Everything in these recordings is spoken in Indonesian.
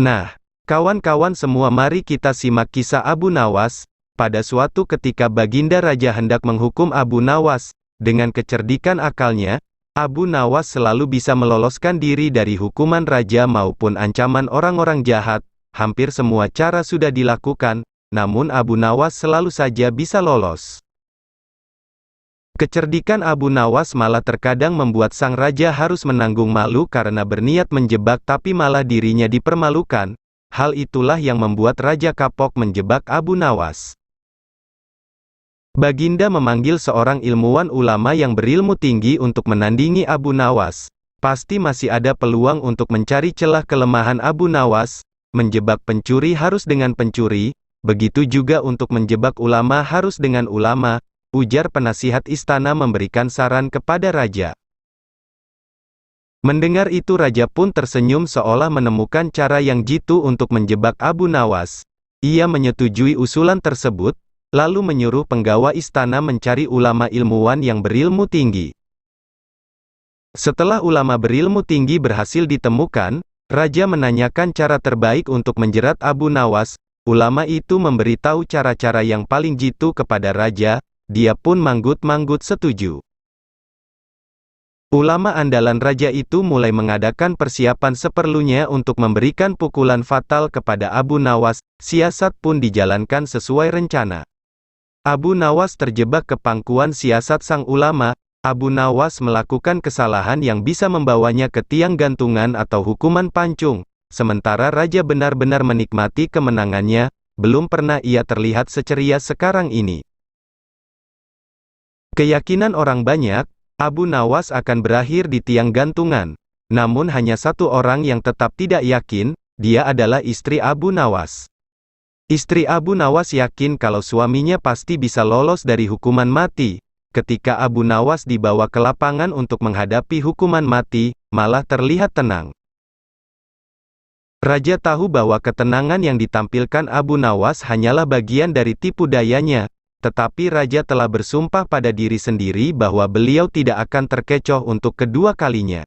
Nah, kawan-kawan semua, mari kita simak kisah Abu Nawas. Pada suatu ketika Baginda Raja hendak menghukum Abu Nawas. Dengan kecerdikan akalnya, Abu Nawas selalu bisa meloloskan diri dari hukuman raja maupun ancaman orang-orang jahat. Hampir semua cara sudah dilakukan, namun Abu Nawas selalu saja bisa lolos. Kecerdikan Abu Nawas malah terkadang membuat sang raja harus menanggung malu karena berniat menjebak tapi malah dirinya dipermalukan. Hal itulah yang membuat Raja kapok menjebak Abu Nawas. Baginda memanggil seorang ilmuwan ulama yang berilmu tinggi untuk menandingi Abu Nawas. Pasti masih ada peluang untuk mencari celah kelemahan Abu Nawas. Menjebak pencuri harus dengan pencuri, begitu juga untuk menjebak ulama harus dengan ulama, ujar penasihat istana memberikan saran kepada raja. Mendengar itu raja pun tersenyum seolah menemukan cara yang jitu untuk menjebak Abu Nawas. Ia menyetujui usulan tersebut, lalu menyuruh penggawa istana mencari ulama ilmuwan yang berilmu tinggi. Setelah ulama berilmu tinggi berhasil ditemukan, raja menanyakan cara terbaik untuk menjerat Abu Nawas. Ulama itu memberitahu cara-cara yang paling jitu kepada raja. Dia pun manggut-manggut setuju. Ulama andalan raja itu mulai mengadakan persiapan seperlunya untuk memberikan pukulan fatal kepada Abu Nawas. Siasat pun dijalankan sesuai rencana. Abu Nawas terjebak ke pangkuan siasat sang ulama. Abu Nawas melakukan kesalahan yang bisa membawanya ke tiang gantungan atau hukuman pancung. Sementara raja benar-benar menikmati kemenangannya. Belum pernah ia terlihat seceria sekarang ini. Keyakinan orang banyak, Abu Nawas akan berakhir di tiang gantungan. Namun hanya satu orang yang tetap tidak yakin, dia adalah istri Abu Nawas. Istri Abu Nawas yakin kalau suaminya pasti bisa lolos dari hukuman mati. Ketika Abu Nawas dibawa ke lapangan untuk menghadapi hukuman mati, malah terlihat tenang. Raja tahu bahwa ketenangan yang ditampilkan Abu Nawas hanyalah bagian dari tipu dayanya. Tetapi raja telah bersumpah pada diri sendiri bahwa beliau tidak akan terkecoh untuk kedua kalinya.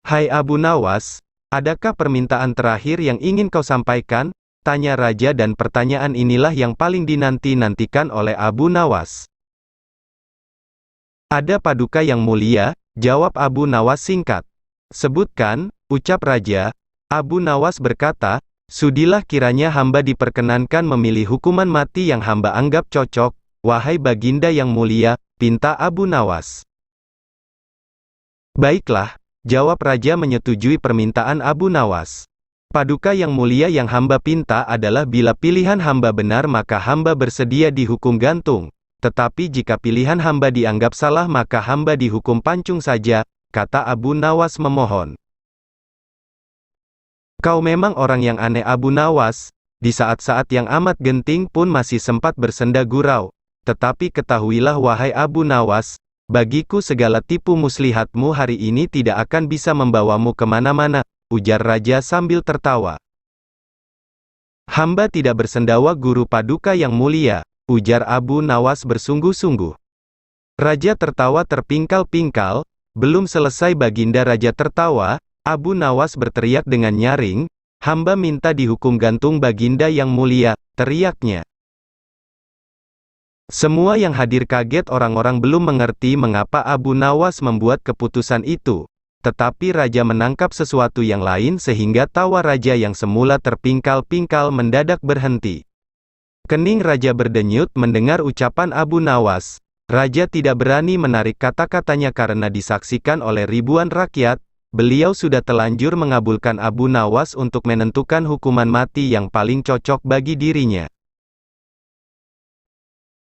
Hai Abu Nawas, adakah permintaan terakhir yang ingin kau sampaikan? Tanya raja, dan pertanyaan inilah yang paling dinanti-nantikan oleh Abu Nawas. Ada paduka yang mulia, jawab Abu Nawas singkat. Sebutkan, ucap raja. Abu Nawas berkata, sudilah kiranya hamba diperkenankan memilih hukuman mati yang hamba anggap cocok. Wahai Baginda yang mulia, pinta Abu Nawas. Baiklah, jawab raja menyetujui permintaan Abu Nawas. Paduka yang mulia yang hamba pinta adalah bila pilihan hamba benar maka hamba bersedia dihukum gantung. Tetapi jika pilihan hamba dianggap salah maka hamba dihukum pancung saja, kata Abu Nawas memohon. Kau memang orang yang aneh Abu Nawas, di saat-saat yang amat genting pun masih sempat bersenda gurau. Tetapi ketahuilah wahai Abu Nawas, bagiku segala tipu muslihatmu hari ini tidak akan bisa membawamu kemana-mana, ujar raja sambil tertawa. Hamba tidak bersendawa guru paduka yang mulia, ujar Abu Nawas bersungguh-sungguh. Raja tertawa terpingkal-pingkal. Belum selesai Baginda raja tertawa, Abu Nawas berteriak dengan nyaring, hamba minta dihukum gantung Baginda yang mulia, teriaknya. Semua yang hadir kaget, orang-orang belum mengerti mengapa Abu Nawas membuat keputusan itu. Tetapi raja menangkap sesuatu yang lain sehingga tawa raja yang semula terpingkal-pingkal mendadak berhenti. Kening raja berdenyut mendengar ucapan Abu Nawas. Raja tidak berani menarik kata-katanya karena disaksikan oleh ribuan rakyat. Beliau sudah telanjur mengabulkan Abu Nawas untuk menentukan hukuman mati yang paling cocok bagi dirinya.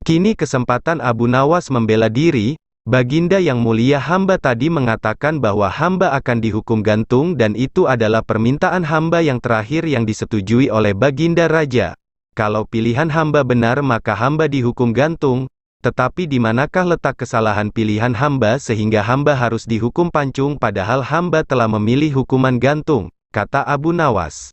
Kini kesempatan Abu Nawas membela diri. Baginda yang mulia, hamba tadi mengatakan bahwa hamba akan dihukum gantung dan itu adalah permintaan hamba yang terakhir yang disetujui oleh Baginda Raja. Kalau pilihan hamba benar maka hamba dihukum gantung. Tetapi di manakah letak kesalahan pilihan hamba sehingga hamba harus dihukum pancung padahal hamba telah memilih hukuman gantung, kata Abu Nawas.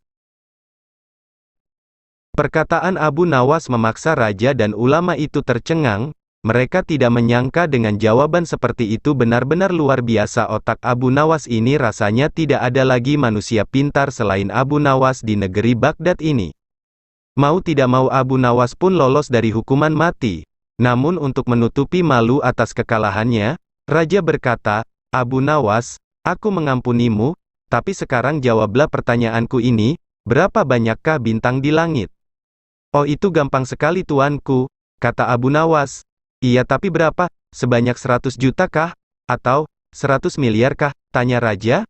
Perkataan Abu Nawas memaksa raja dan ulama itu tercengang. Mereka tidak menyangka dengan jawaban seperti itu benar-benar luar biasa. Otak Abu Nawas ini, rasanya tidak ada lagi manusia pintar selain Abu Nawas di negeri Baghdad ini. Mau tidak mau Abu Nawas pun lolos dari hukuman mati. Namun untuk menutupi malu atas kekalahannya, Raja berkata, "Abu Nawas, aku mengampunimu, tapi sekarang jawablah pertanyaanku ini, berapa banyakkah bintang di langit?" "Oh, itu gampang sekali tuanku," kata Abu Nawas. "Iya, tapi berapa? Sebanyak 100 juta kah? Atau 100 miliar kah?" tanya raja.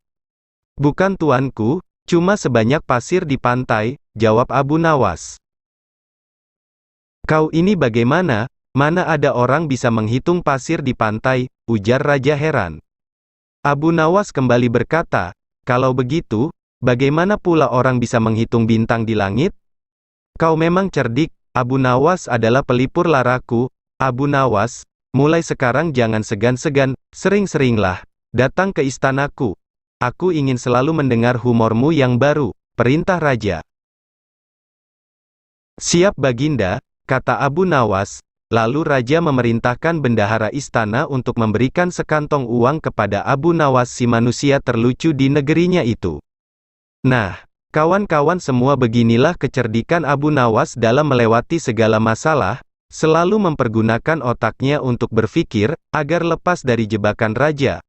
"Bukan tuanku, cuma sebanyak pasir di pantai," jawab Abu Nawas. "Kau ini bagaimana? Mana ada orang bisa menghitung pasir di pantai?" ujar raja heran. Abu Nawas kembali berkata, "Kalau begitu, bagaimana pula orang bisa menghitung bintang di langit?" "Kau memang cerdik, Abu Nawas adalah pelipur laraku. Abu Nawas, mulai sekarang jangan segan-segan, sering-seringlah datang ke istanaku. Aku ingin selalu mendengar humormu yang baru," perintah raja. "Siap Baginda," kata Abu Nawas. Lalu raja memerintahkan bendahara istana untuk memberikan sekantong uang kepada Abu Nawas, si manusia terlucu di negerinya itu. Nah, kawan-kawan semua, beginilah kecerdikan Abu Nawas dalam melewati segala masalah. Selalu mempergunakan otaknya untuk berpikir, agar lepas dari jebakan raja.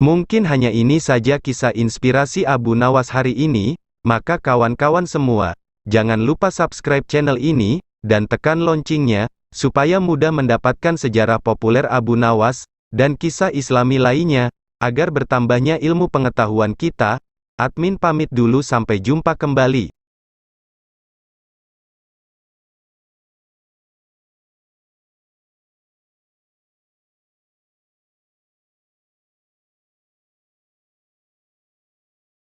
Mungkin hanya ini saja kisah inspirasi Abu Nawas hari ini, maka kawan-kawan semua, jangan lupa subscribe channel ini, dan tekan loncengnya, supaya mudah mendapatkan sejarah populer Abu Nawas, dan kisah islami lainnya, agar bertambahnya ilmu pengetahuan kita. Admin pamit dulu, sampai jumpa kembali.